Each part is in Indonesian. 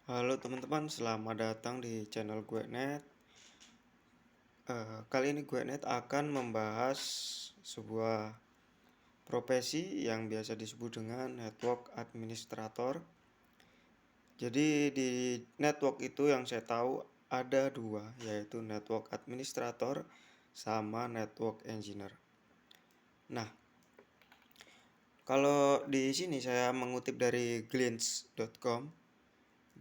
Halo teman-teman, selamat datang di channel gue Net. Kali ini gue Net akan membahas sebuah profesi yang biasa disebut dengan network administrator. Jadi di network itu yang saya tahu ada dua, yaitu network administrator sama network engineer. Nah, kalau di sini saya mengutip dari glints.com,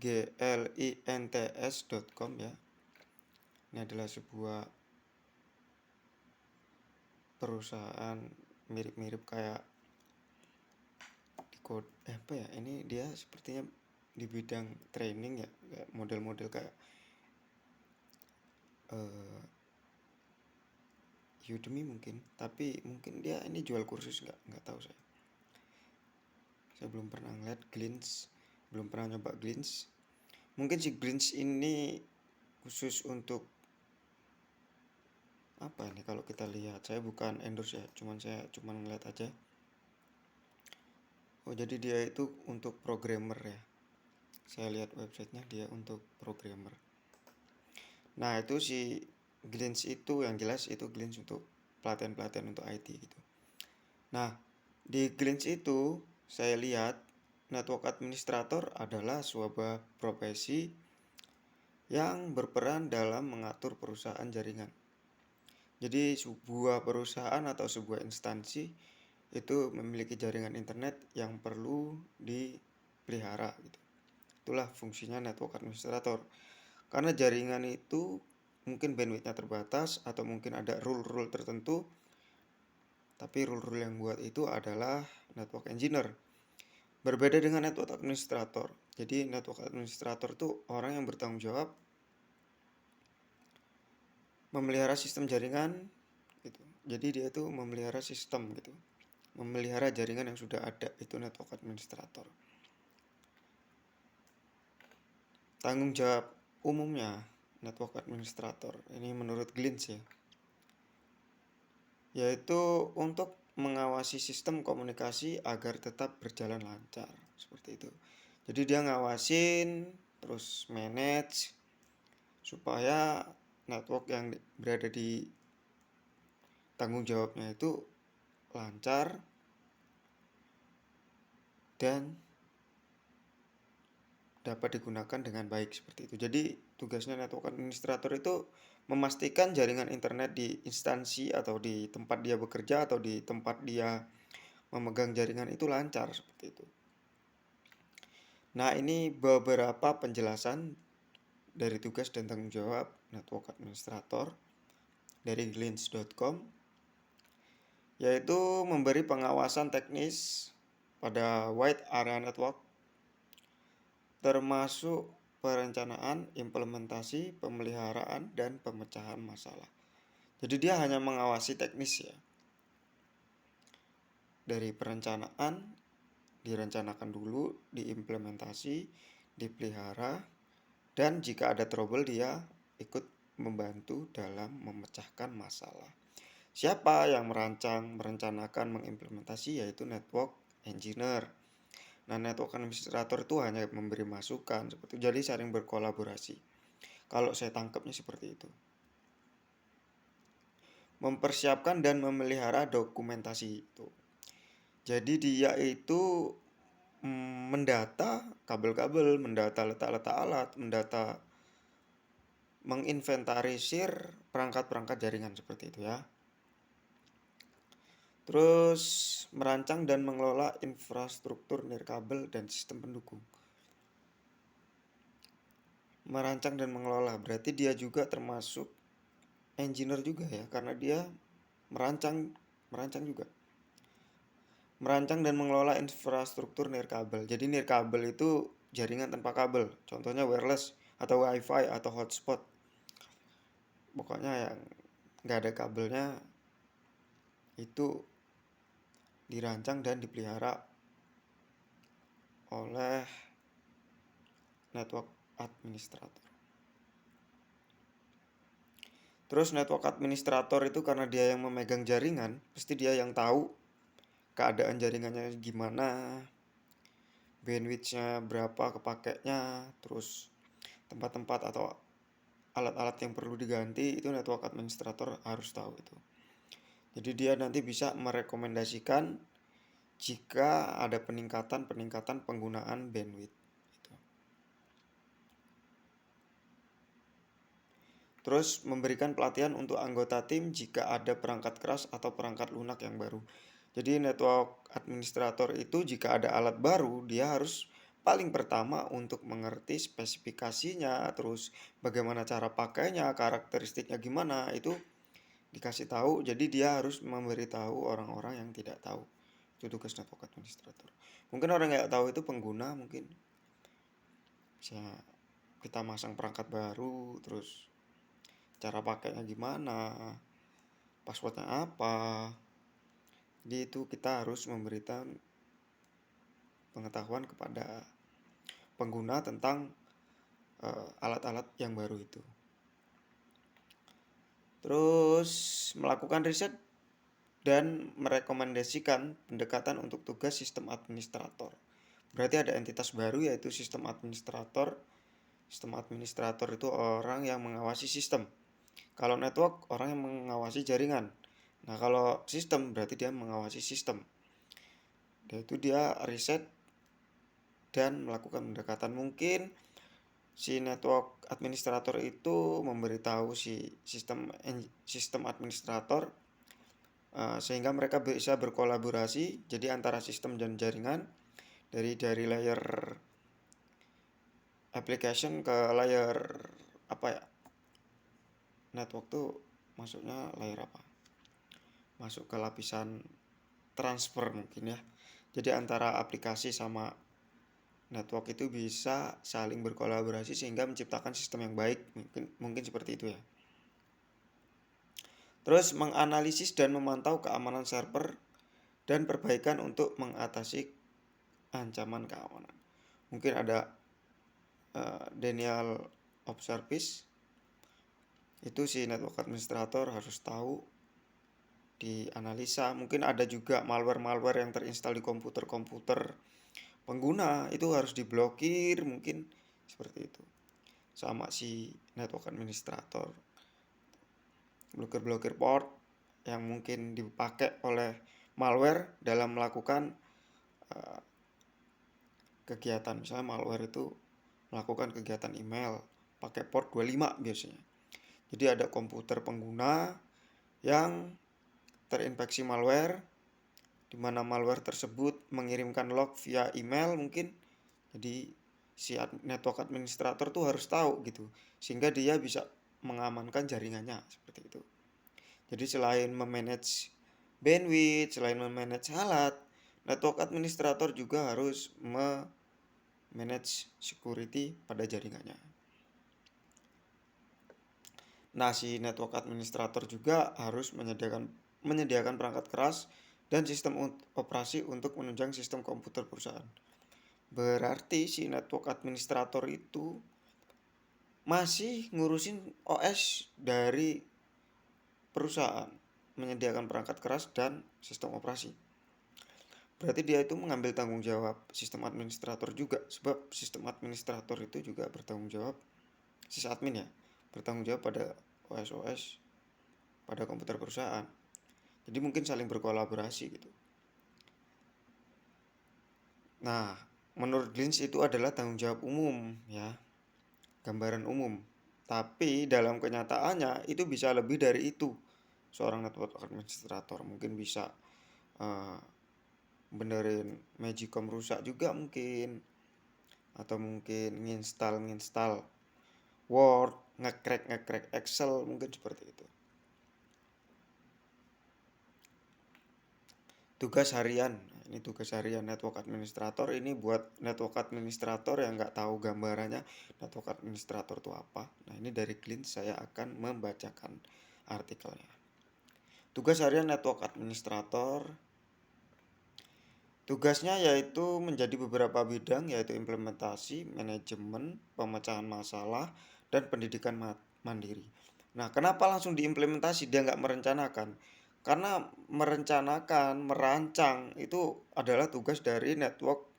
glints.com ya. Ini adalah sebuah perusahaan mirip-mirip kayak di code apa ya, ini dia sepertinya di bidang training ya, kayak model-model kayak Udemy mungkin, tapi mungkin dia ini jual kursus, nggak tahu saya belum pernah ngeliat Glints, belum pernah nyoba Glints. Mungkin si Glints ini khusus untuk apa ini, kalau kita lihat, saya bukan endorse ya, saya cuman ngeliat aja. Oh, jadi dia itu untuk programmer ya. Saya lihat websitenya, dia untuk programmer. Nah, itu si Glints itu yang jelas itu Glints untuk pelatihan-pelatihan untuk IT gitu. Nah, di Glints itu saya lihat network administrator adalah sebuah profesi yang berperan dalam mengatur perusahaan jaringan. Jadi sebuah perusahaan atau sebuah instansi itu memiliki jaringan internet yang perlu dipelihara gitu. Itulah fungsinya network administrator. Karena jaringan itu mungkin bandwidthnya terbatas atau mungkin ada rule-rule tertentu, tapi rule-rule yang buat itu adalah network engineer. Berbeda dengan network administrator. Jadi network administrator itu orang yang bertanggung jawab memelihara sistem jaringan gitu. Jadi dia itu memelihara sistem gitu. Memelihara jaringan yang sudah ada, itu network administrator. Tanggung jawab umumnya network administrator ini menurut Glints ya, yaitu untuk mengawasi sistem komunikasi agar tetap berjalan lancar, seperti itu. Jadi dia ngawasin, terus manage supaya network yang berada di tanggung jawabnya itu lancar dan dapat digunakan dengan baik, seperti itu. Jadi tugasnya network administrator itu memastikan jaringan internet di instansi atau di tempat dia bekerja atau di tempat dia memegang jaringan itu lancar, seperti itu. Nah, ini beberapa penjelasan dari tugas dan tanggung jawab network administrator dari glints.com, yaitu memberi pengawasan teknis pada wide area network, termasuk perencanaan, implementasi, pemeliharaan, dan pemecahan masalah. Jadi dia hanya mengawasi teknis ya. Dari perencanaan, direncanakan dulu, diimplementasi, dipelihara, dan jika ada trouble dia ikut membantu dalam memecahkan masalah. Siapa yang merancang, merencanakan, mengimplementasi, yaitu network engineer. Nah, network administrator itu hanya memberi masukan seperti itu. Jadi saling berkolaborasi. Kalau saya tangkapnya seperti itu. Mempersiapkan dan memelihara dokumentasi itu. Jadi dia itu mendata kabel-kabel, mendata letak-letak alat, mendata, menginventarisir perangkat-perangkat jaringan, seperti itu ya. Terus merancang dan mengelola infrastruktur nirkabel dan sistem pendukung. Merancang dan mengelola berarti dia juga termasuk engineer juga ya, karena dia merancang juga. Merancang dan mengelola infrastruktur nirkabel. Jadi nirkabel itu jaringan tanpa kabel, contohnya wireless atau wifi atau hotspot. Pokoknya yang nggak ada kabelnya itu dirancang dan dipelihara oleh network administrator. Terus network administrator itu karena dia yang memegang jaringan, pasti dia yang tahu keadaan jaringannya gimana, bandwidth-nya berapa kepakainya, terus tempat-tempat atau alat-alat yang perlu diganti, itu network administrator harus tahu itu. Jadi dia nanti bisa merekomendasikan jika ada peningkatan penggunaan bandwidth. Gitu. Terus memberikan pelatihan untuk anggota tim jika ada perangkat keras atau perangkat lunak yang baru. Jadi network administrator itu jika ada alat baru, dia harus paling pertama untuk mengerti spesifikasinya, terus bagaimana cara pakainya, karakteristiknya gimana, itu dikasih tahu. Jadi dia harus memberitahu orang-orang yang tidak tahu. Itu tugas network administrator. Mungkin orang yang nggak tahu itu pengguna, mungkin bisa kita masang perangkat baru, terus cara pakainya gimana, passwordnya apa. Jadi itu kita harus memberikan pengetahuan kepada pengguna tentang alat-alat yang baru itu. Terus melakukan riset dan merekomendasikan pendekatan untuk tugas sistem administrator. Berarti ada entitas baru yaitu sistem administrator. Sistem administrator itu orang yang mengawasi sistem. Kalau network orang yang mengawasi jaringan. Nah, kalau sistem berarti dia mengawasi sistem. Yaitu dia riset dan melakukan pendekatan. Mungkin si network administrator itu memberitahu si sistem administrator sehingga mereka bisa berkolaborasi jadi antara sistem dan jaringan dari layer application ke layer apa ya, network tuh masuknya layer apa, masuk ke lapisan transfer mungkin ya. Jadi antara aplikasi sama network itu bisa saling berkolaborasi sehingga menciptakan sistem yang baik, mungkin seperti itu ya. Terus menganalisis dan memantau keamanan server dan perbaikan untuk mengatasi ancaman keamanan. Mungkin ada denial of service, itu si network administrator harus tahu, dianalisa. Mungkin ada juga malware yang terinstall di komputer pengguna, itu harus diblokir, mungkin seperti itu. Sama si network administrator, blokir port yang mungkin dipakai oleh malware dalam melakukan kegiatan. Misalnya malware itu melakukan kegiatan email pakai port 25 biasanya. Jadi ada komputer pengguna yang terinfeksi malware, di mana malware tersebut mengirimkan log via email mungkin. Jadi si network administrator tuh harus tahu gitu, sehingga dia bisa mengamankan jaringannya seperti itu. Jadi selain memanage bandwidth, selain memanage alat, network administrator juga harus memanage security pada jaringannya. Nah, si network administrator juga harus menyediakan perangkat keras dan sistem operasi untuk menunjang sistem komputer perusahaan. Berarti si network administrator itu masih ngurusin OS dari perusahaan, menyediakan perangkat keras dan sistem operasi. Berarti dia itu mengambil tanggung jawab sistem administrator juga, sebab sistem administrator itu juga bertanggung jawab, sysadmin ya, bertanggung jawab pada OS pada komputer perusahaan. Jadi mungkin saling berkolaborasi gitu. Nah, menurut Glynch itu adalah tanggung jawab umum ya, gambaran umum. Tapi dalam kenyataannya itu bisa lebih dari itu. Seorang network administrator mungkin bisa benerin Magicom rusak juga mungkin, atau mungkin nginstal Word, nge-crack Excel, mungkin seperti itu. Tugas harian, ini tugas harian network administrator. Ini buat network administrator yang nggak tahu gambarannya network administrator itu apa. Nah, ini dari Glynch saya akan membacakan artikelnya. Tugas harian network administrator, tugasnya yaitu menjadi beberapa bidang, yaitu implementasi, manajemen, pemecahan masalah, dan pendidikan mandiri. Nah, kenapa langsung diimplementasi? Dia nggak merencanakan. Karena merencanakan, merancang itu adalah tugas dari network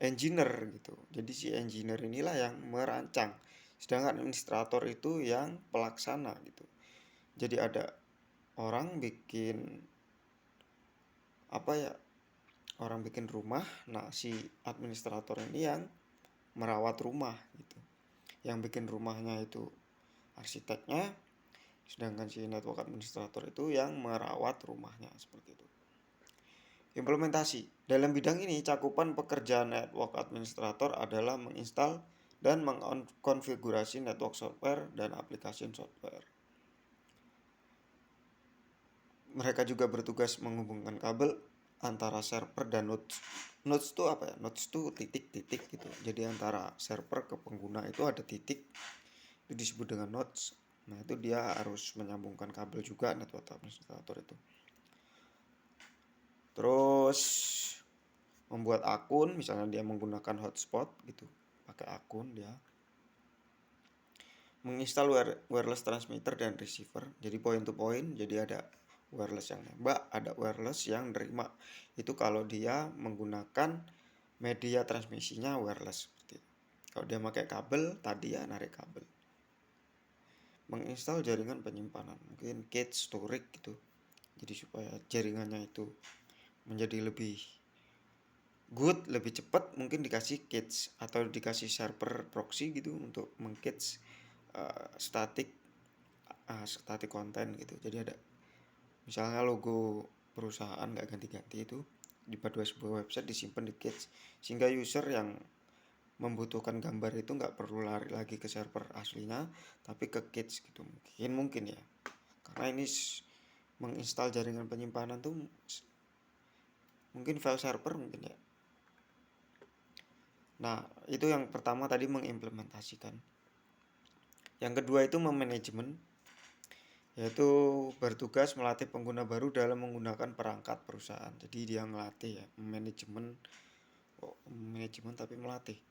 engineer gitu. Jadi si engineer inilah yang merancang, sedangkan administrator itu yang pelaksana gitu. Jadi ada orang bikin apa ya, orang bikin rumah, nah si administrator ini yang merawat rumah gitu. Yang bikin rumahnya itu arsiteknya, sedangkan si network administrator itu yang merawat rumahnya, seperti itu. Implementasi. Dalam bidang ini, cakupan pekerjaan network administrator adalah menginstal dan mengkonfigurasi network software dan aplikasi software. Mereka juga bertugas menghubungkan kabel antara server dan nodes. Nodes itu apa ya? Nodes itu titik-titik gitu. Jadi antara server ke pengguna itu ada titik, itu disebut dengan nodes. Nah, itu dia harus menyambungkan kabel juga network administrator itu. Terus membuat akun, misalnya dia menggunakan hotspot gitu, pakai akun dia. Menginstal wireless transmitter dan receiver, jadi point to point, jadi ada wireless yang nembak, ada wireless yang nerima. Itu kalau dia menggunakan media transmisinya wireless seperti itu. Kalau dia pakai kabel, tadi ya narik kabel. Menginstal jaringan penyimpanan, mungkin cache storage gitu. Jadi supaya jaringannya itu menjadi lebih good, lebih cepat, mungkin dikasih cache atau dikasih server proxy gitu untuk meng-cache static konten gitu. Jadi ada misalnya logo perusahaan nggak ganti-ganti, itu di pada sebuah website disimpan di cache, sehingga user yang membutuhkan gambar itu nggak perlu lari lagi ke server aslinya, tapi ke cache gitu. Mungkin ya, karena ini menginstal jaringan penyimpanan tuh mungkin file server mungkin ya. Nah, itu yang pertama tadi, mengimplementasikan. Yang kedua itu memanajemen, yaitu bertugas melatih pengguna baru dalam menggunakan perangkat perusahaan. Jadi dia melatih ya, manajemen tapi melatih.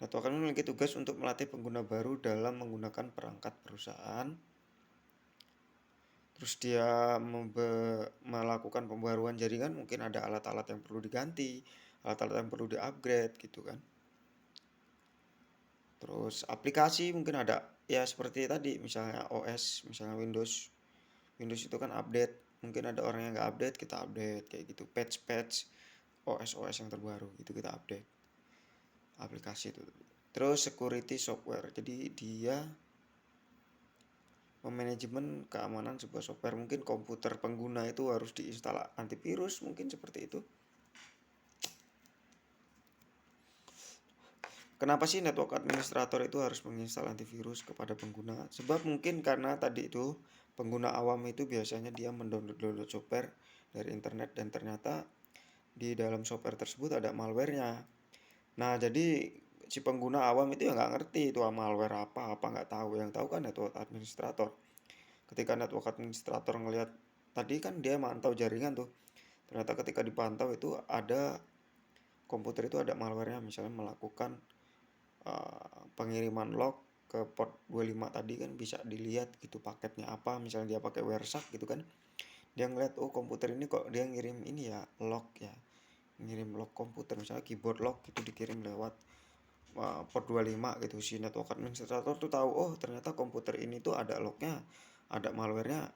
Network akan memiliki tugas untuk melatih pengguna baru dalam menggunakan perangkat perusahaan. Terus dia melakukan pembaruan jaringan, mungkin ada alat-alat yang perlu diganti, alat-alat yang perlu di-upgrade gitu kan. Terus aplikasi mungkin ada ya seperti tadi, misalnya OS, misalnya Windows itu kan update, mungkin ada orang yang nggak update, kita update kayak gitu. Patch OS yang terbaru itu kita update aplikasi itu. Terus security software, jadi dia memanajemen keamanan sebuah software. Mungkin komputer pengguna itu harus diinstal antivirus, mungkin seperti itu. Kenapa sih network administrator itu harus menginstal antivirus kepada pengguna? Sebab mungkin karena tadi itu pengguna awam itu biasanya dia mendownload software dari internet dan ternyata di dalam software tersebut ada malware-nya. Nah, jadi si pengguna awam itu ya nggak ngerti itu malware apa nggak tahu. Yang tahu kan network administrator. Ketika network administrator ngelihat tadi kan dia mantau jaringan tuh, ternyata ketika dipantau itu ada komputer itu ada malware-nya, misalnya melakukan pengiriman log ke port 25 tadi kan bisa dilihat gitu paketnya apa, misalnya dia pakai Wireshark gitu kan, dia ngeliat oh komputer ini kok dia ngirim ini ya log ya, ngirim log komputer, misalnya keyboard log itu dikirim lewat port 25 gitu. Si network administrator tuh tahu oh ternyata komputer ini tuh ada lognya, ada malwarenya.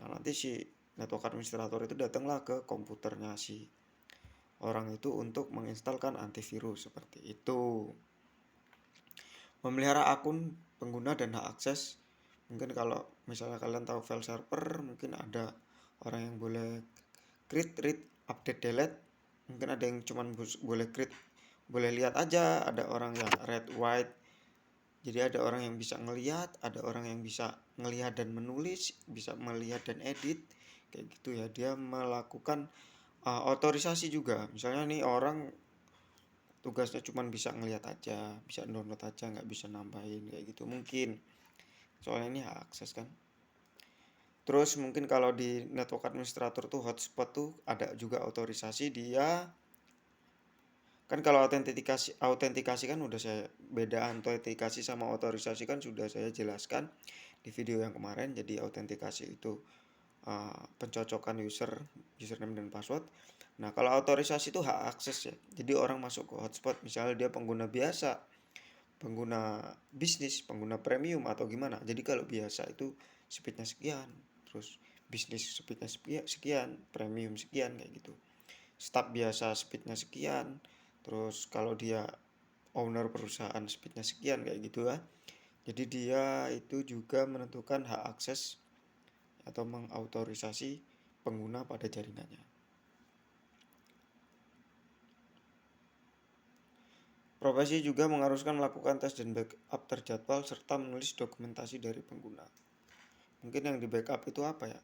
Nah, nanti si network administrator itu datanglah ke komputernya si orang itu untuk menginstalkan antivirus, seperti itu. Memelihara akun pengguna dan hak akses, mungkin kalau misalnya kalian tahu file server, mungkin ada orang yang boleh create, read, update, delete. Mungkin ada yang cuman boleh create, boleh lihat aja, ada orang yang read, write. Jadi ada orang yang bisa ngelihat, ada orang yang bisa ngelihat dan menulis, bisa melihat dan edit kayak gitu ya. Dia melakukan otorisasi juga. Misalnya nih orang tugasnya cuma bisa ngelihat aja, bisa download aja, nggak bisa nambahin kayak gitu mungkin. Soalnya ini hak akses kan. Terus mungkin kalau di network administrator tuh hotspot tuh ada juga otorisasi dia. Kan kalau autentikasi kan udah saya beda, autentikasi sama otorisasi kan sudah saya jelaskan di video yang kemarin. Jadi autentikasi itu pencocokan username dan password. Nah, kalau otorisasi itu hak akses ya. Jadi orang masuk ke hotspot, misalnya dia pengguna biasa, pengguna bisnis, pengguna premium atau gimana. Jadi kalau biasa itu speednya sekian, terus bisnis speednya sekian, premium sekian kayak gitu. Staff biasa speednya sekian, terus kalau dia owner perusahaan speednya sekian kayak gitu ya. Jadi dia itu juga menentukan hak akses atau mengautorisasi pengguna pada jaringannya. Profesi juga mengharuskan melakukan tes dan backup terjadwal serta menulis dokumentasi dari pengguna. Mungkin yang di backup itu apa ya?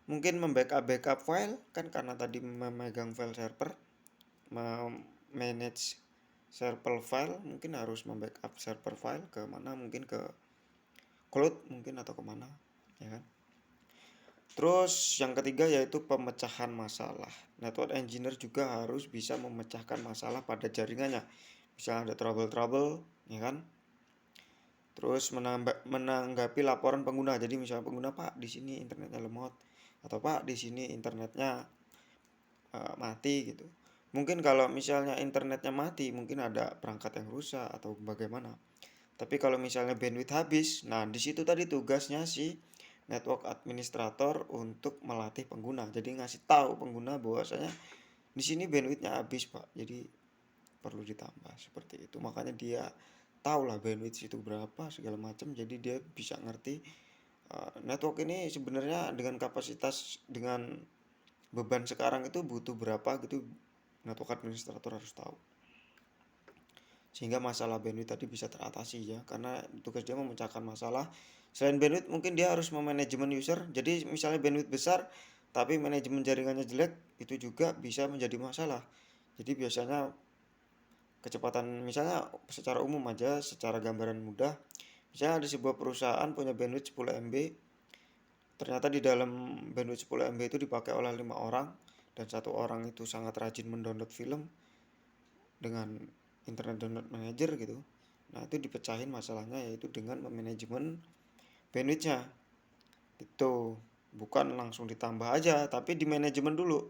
Mungkin membackup file kan karena tadi memegang file server, manage server file, mungkin harus membackup server file ke mana, mungkin ke cloud mungkin atau kemana, ya kan? Terus yang ketiga yaitu pemecahan masalah. Network engineer juga harus bisa memecahkan masalah pada jaringannya. Misalnya ada trouble, ya kan? Terus menanggapi laporan pengguna. Jadi misalnya pengguna, Pak, di sini internetnya lemot, atau Pak, di sini internetnya mati gitu. Mungkin kalau misalnya internetnya mati, mungkin ada perangkat yang rusak atau bagaimana. Tapi kalau misalnya bandwidth habis, nah di situ tadi tugasnya si network administrator untuk melatih pengguna. Jadi ngasih tahu pengguna bahwasanya di sini bandwidthnya habis, Pak. Jadi perlu ditambah seperti itu. Makanya dia tahu lah bandwidth itu berapa segala macam. Jadi dia bisa ngerti network ini sebenarnya dengan kapasitas, dengan beban sekarang itu butuh berapa gitu. Network administrator harus tahu, sehingga masalah bandwidth tadi bisa teratasi ya, karena tugas dia memecahkan masalah. Selain bandwidth mungkin dia harus memanajemen user. Jadi misalnya bandwidth besar tapi manajemen jaringannya jelek, itu juga bisa menjadi masalah. Jadi biasanya kecepatan, misalnya secara umum aja, secara gambaran mudah, misalnya ada sebuah perusahaan punya bandwidth 10 MB, ternyata di dalam bandwidth 10 MB itu dipakai oleh 5 orang, dan satu orang itu sangat rajin mendownload film dengan internet download manager gitu. Nah, itu dipecahin masalahnya yaitu dengan memanajemen bandwidthnya. Itu bukan langsung ditambah aja, tapi di manajemen dulu.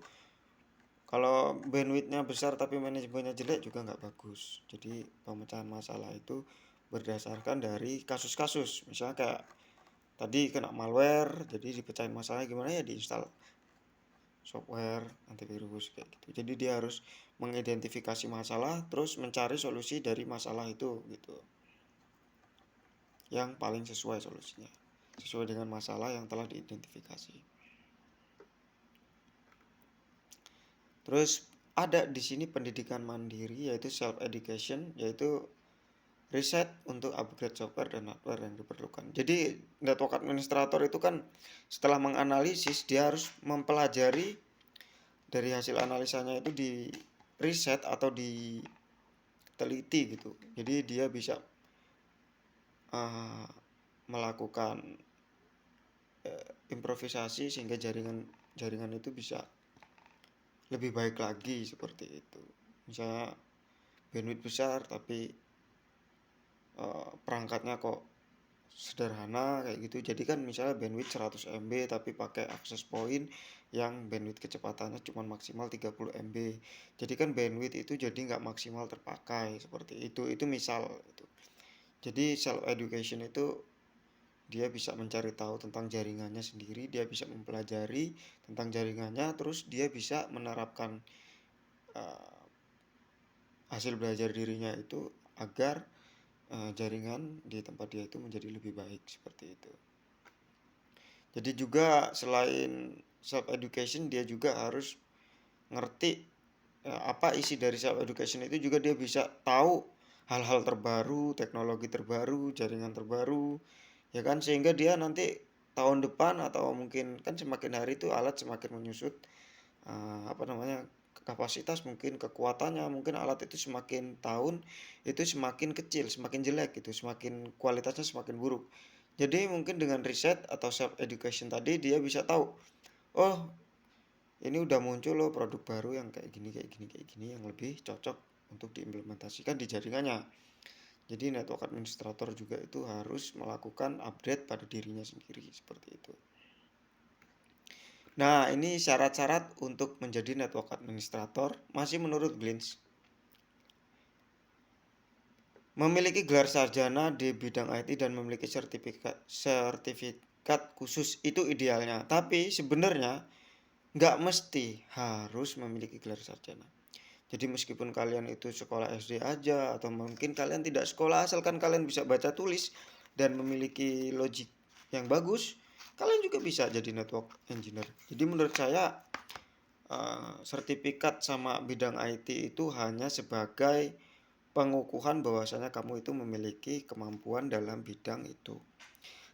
Kalau bandwidthnya besar tapi manajemennya jelek juga nggak bagus. Jadi pemecahan masalah itu berdasarkan dari kasus-kasus. Misalnya kayak tadi kena malware, jadi dipecahin masalahnya gimana, ya diinstal software antivirus kayak gitu. Jadi dia harus mengidentifikasi masalah, terus mencari solusi dari masalah itu gitu, yang paling sesuai solusinya, sesuai dengan masalah yang telah diidentifikasi. Terus ada di sini pendidikan mandiri, yaitu self education, yaitu riset untuk upgrade software dan hardware yang diperlukan. Jadi network administrator itu kan setelah menganalisis, dia harus mempelajari dari hasil analisanya itu, di riset atau diteliti gitu. Jadi dia bisa melakukan improvisasi sehingga jaringan itu bisa lebih baik lagi seperti itu. Misalnya bandwidth besar tapi perangkatnya kok sederhana kayak gitu. Jadi kan misalnya bandwidth 100 MB tapi pakai access point yang bandwidth kecepatannya cuma maksimal 30 MB. Jadi kan bandwidth itu jadi nggak maksimal terpakai seperti itu. Itu misal itu. Jadi self education itu dia bisa mencari tahu tentang jaringannya sendiri, dia bisa mempelajari tentang jaringannya, terus dia bisa menerapkan hasil belajar dirinya itu agar jaringan di tempat dia itu menjadi lebih baik seperti itu. Jadi juga selain self education, dia juga harus ngerti apa isi dari self education itu, juga dia bisa tahu hal-hal terbaru, teknologi terbaru, jaringan terbaru, ya kan, sehingga dia nanti tahun depan atau mungkin kan semakin hari itu alat semakin menyusut, kapasitas, mungkin kekuatannya, mungkin alat itu semakin tahun itu semakin kecil, semakin jelek gitu, semakin kualitasnya semakin buruk. Jadi mungkin dengan riset atau self education tadi dia bisa tahu, oh ini udah muncul loh produk baru yang kayak gini yang lebih cocok untuk diimplementasikan di jaringannya. Jadi network administrator juga itu harus melakukan update pada dirinya sendiri seperti itu. Nah, ini syarat-syarat untuk menjadi network administrator masih menurut Glintz. Memiliki gelar sarjana di bidang IT dan memiliki sertifikat khusus itu idealnya. Tapi sebenarnya nggak mesti harus memiliki gelar sarjana. Jadi meskipun kalian itu sekolah SD aja atau mungkin kalian tidak sekolah, asalkan kalian bisa baca tulis dan memiliki logik yang bagus, kalian juga bisa jadi network engineer. Jadi menurut saya sertifikat sama bidang IT itu hanya sebagai pengukuhan bahwasanya kamu itu memiliki kemampuan dalam bidang itu.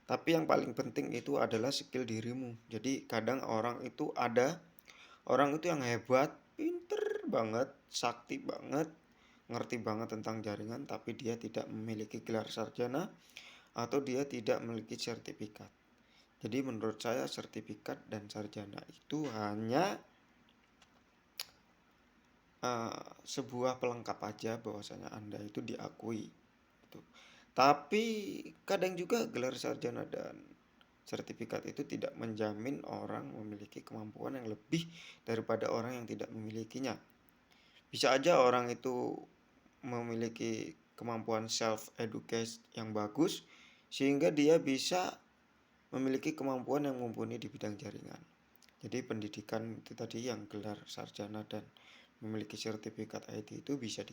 Tapi yang paling penting itu adalah skill dirimu. Jadi kadang orang itu yang hebat, pinter banget, sakti banget, ngerti banget tentang jaringan, tapi dia tidak memiliki gelar sarjana atau dia tidak memiliki sertifikat. Jadi menurut saya sertifikat dan sarjana itu hanya sebuah pelengkap aja bahwasanya Anda itu diakui. Gitu. Tapi kadang juga gelar sarjana dan sertifikat itu tidak menjamin orang memiliki kemampuan yang lebih daripada orang yang tidak memilikinya. Bisa aja orang itu memiliki kemampuan self educate yang bagus sehingga dia bisa memiliki kemampuan yang mumpuni di bidang jaringan. Jadi pendidikan itu tadi yang gelar sarjana dan memiliki sertifikat IT itu bisa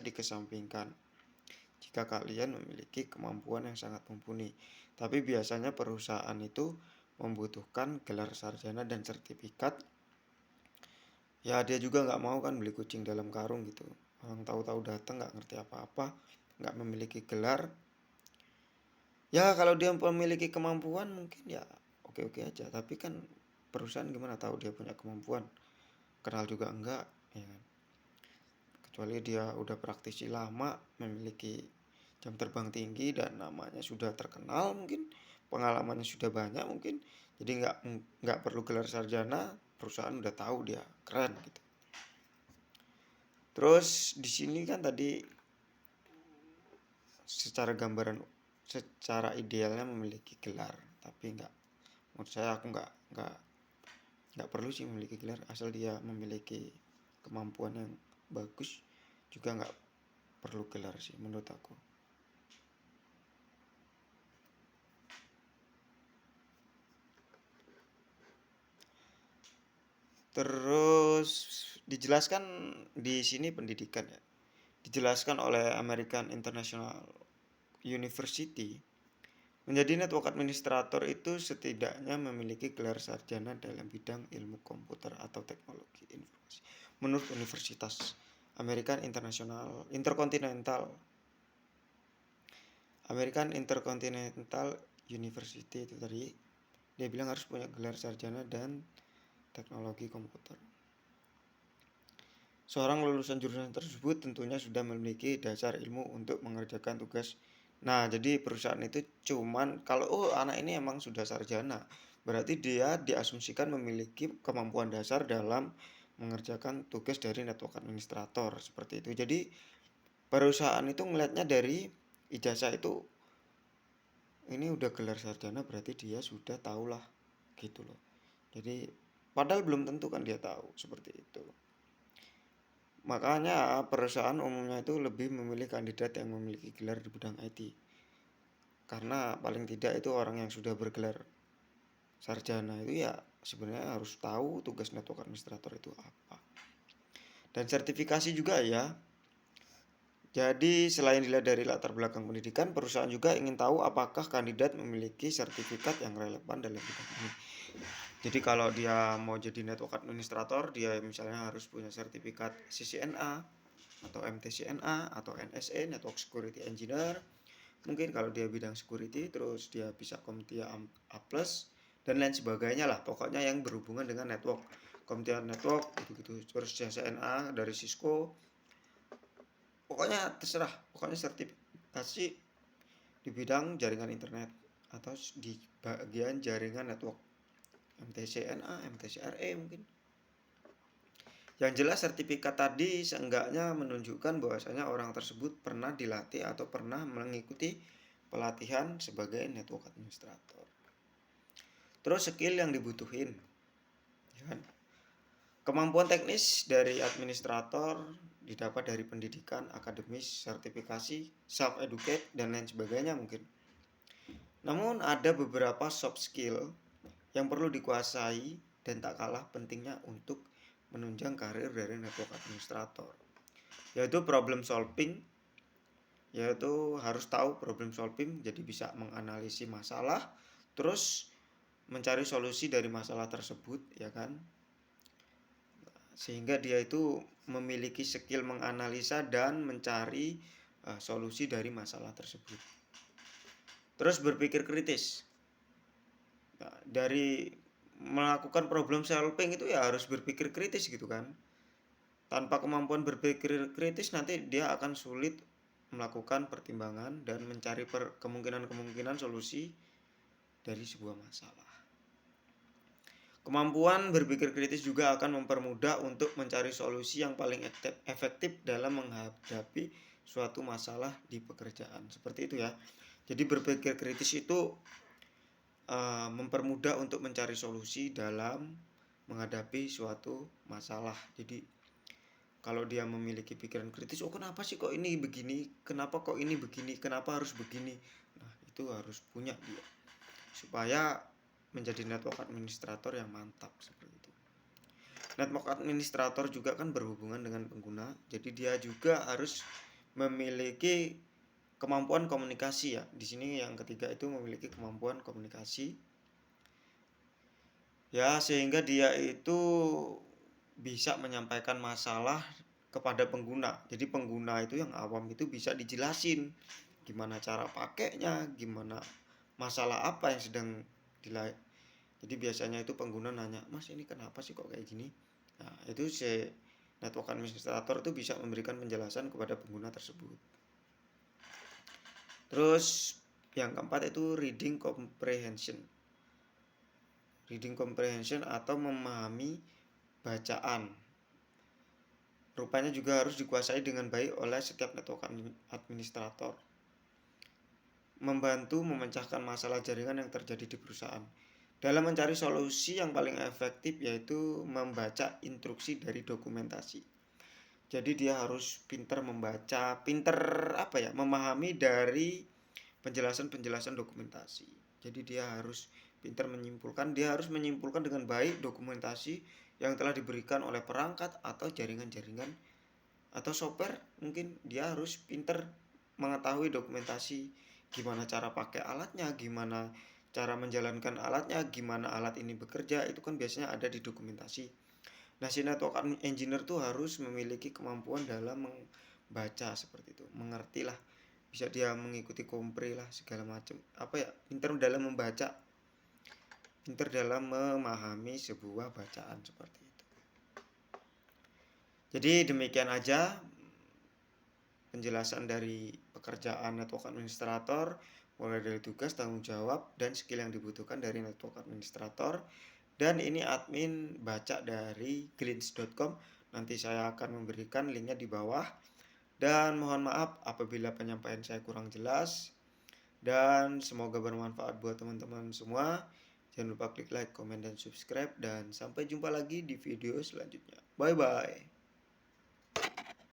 dikesampingkan jika kalian memiliki kemampuan yang sangat mumpuni. Tapi biasanya perusahaan itu membutuhkan gelar sarjana dan sertifikat. Ya dia juga nggak mau kan beli kucing dalam karung gitu. Orang tahu-tahu datang nggak ngerti apa-apa, nggak memiliki gelar. Ya kalau dia memiliki kemampuan mungkin ya oke-oke aja. Tapi kan perusahaan gimana tahu dia punya kemampuan? Kenal juga enggak, ya kan? Kecuali dia udah praktisi lama, memiliki jam terbang tinggi dan namanya sudah terkenal mungkin, pengalamannya sudah banyak mungkin. Jadi nggak perlu gelar sarjana, perusahaan udah tahu dia keren gitu. Terus di sini kan tadi secara idealnya memiliki gelar, tapi menurut saya aku nggak perlu sih memiliki gelar, asal dia memiliki kemampuan yang bagus juga nggak perlu gelar sih menurut aku. Terus dijelaskan di sini pendidikan ya, dijelaskan oleh American International University. Menjadi network administrator itu setidaknya memiliki gelar sarjana dalam bidang ilmu komputer atau teknologi informasi. Menurut Universitas American Intercontinental University itu tadi, dia bilang harus punya gelar sarjana dan teknologi komputer. Seorang lulusan jurusan tersebut tentunya sudah memiliki dasar ilmu untuk mengerjakan tugas. Nah, jadi perusahaan itu cuman kalau anak ini emang sudah sarjana, berarti dia diasumsikan memiliki kemampuan dasar dalam mengerjakan tugas dari network administrator seperti itu. Jadi perusahaan itu ngelihatnya dari ijazah itu, ini udah gelar sarjana berarti dia sudah tahulah gitu loh. Jadi padahal belum tentu kan dia tahu seperti itu. Makanya perusahaan umumnya itu lebih memilih kandidat yang memiliki gelar di bidang IT. Karena paling tidak itu orang yang sudah bergelar sarjana itu ya sebenarnya harus tahu tugas network administrator itu apa. Dan sertifikasi juga ya. Jadi selain dilihat dari latar belakang pendidikan, perusahaan juga ingin tahu apakah kandidat memiliki sertifikat yang relevan dalam bidang ini. Jadi kalau dia mau jadi network administrator, dia misalnya harus punya sertifikat CCNA atau MTCNA atau NSE, Network Security Engineer. Mungkin kalau dia bidang security, terus dia bisa CompTIA A+, dan lain sebagainya lah. Pokoknya yang berhubungan dengan network, CompTIA Network, gitu-gitu. Terus CCNA dari Cisco. Pokoknya terserah, pokoknya sertifikasi di bidang jaringan internet atau di bagian jaringan network. MTCNA, MTCRE mungkin. Yang jelas sertifikat tadi seenggaknya menunjukkan bahwasanya orang tersebut pernah dilatih atau pernah mengikuti pelatihan sebagai network administrator. Terus skill yang dibutuhin. kan. Kemampuan teknis dari administrator didapat dari pendidikan, akademis, sertifikasi, self-educate, dan lain sebagainya mungkin. Namun ada beberapa soft skill yang perlu dikuasai dan tak kalah pentingnya untuk menunjang karir dari network administrator, yaitu problem solving, yaitu harus tahu problem solving, jadi bisa menganalisis masalah, terus mencari solusi dari masalah tersebut, ya kan, sehingga dia itu memiliki skill menganalisa dan mencari solusi dari masalah tersebut. Terus berpikir kritis. Nah, dari melakukan problem solving itu ya harus berpikir kritis gitu kan. Tanpa kemampuan berpikir kritis nanti dia akan sulit melakukan pertimbangan dan mencari kemungkinan-kemungkinan solusi dari sebuah masalah. Kemampuan berpikir kritis juga akan mempermudah untuk mencari solusi yang paling efektif dalam menghadapi suatu masalah di pekerjaan. Seperti itu ya. Jadi berpikir kritis itu mempermudah untuk mencari solusi dalam menghadapi suatu masalah. Jadi kalau dia memiliki pikiran kritis, oh kenapa sih kok ini begini, kenapa kok ini begini, kenapa harus begini. Nah itu harus punya dia supaya menjadi network administrator yang mantap seperti itu. Network administrator juga kan berhubungan dengan pengguna, jadi dia juga harus memiliki kemampuan komunikasi ya. Di sini yang ketiga itu memiliki kemampuan komunikasi. Ya, sehingga dia itu bisa menyampaikan masalah kepada pengguna. Jadi pengguna itu yang awam itu bisa dijelasin gimana cara pakainya, gimana masalah apa yang sedang jadi biasanya itu pengguna nanya, "Mas, ini kenapa sih kok kayak gini?" Nah, itu si network administrator itu bisa memberikan penjelasan kepada pengguna tersebut. Terus yang keempat itu reading comprehension. Reading comprehension atau memahami bacaan. Rupanya juga harus dikuasai dengan baik oleh setiap network administrator. Membantu memecahkan masalah jaringan yang terjadi di perusahaan. Dalam mencari solusi yang paling efektif yaitu membaca instruksi dari dokumentasi. Jadi dia harus pintar membaca, memahami dari penjelasan-penjelasan dokumentasi. Jadi dia harus pintar menyimpulkan, dia harus menyimpulkan dengan baik dokumentasi yang telah diberikan oleh perangkat atau jaringan-jaringan atau software. Mungkin dia harus pintar mengetahui dokumentasi, gimana cara pakai alatnya, gimana cara menjalankan alatnya, gimana alat ini bekerja, itu kan biasanya ada di dokumentasi. Nah, si network engineer tuh harus memiliki kemampuan dalam membaca seperti itu, mengerti lah, bisa dia mengikuti kompre lah segala macam, pintar dalam membaca, pintar dalam memahami sebuah bacaan seperti itu. Jadi demikian aja penjelasan dari pekerjaan network administrator, mulai dari tugas, tanggung jawab, dan skill yang dibutuhkan dari network administrator. Dan ini admin baca dari glints.com. Nanti saya akan memberikan linknya di bawah. Dan mohon maaf apabila penyampaian saya kurang jelas. Dan semoga bermanfaat buat teman-teman semua. Jangan lupa klik like, komen, dan subscribe. Dan sampai jumpa lagi di video selanjutnya. Bye-bye.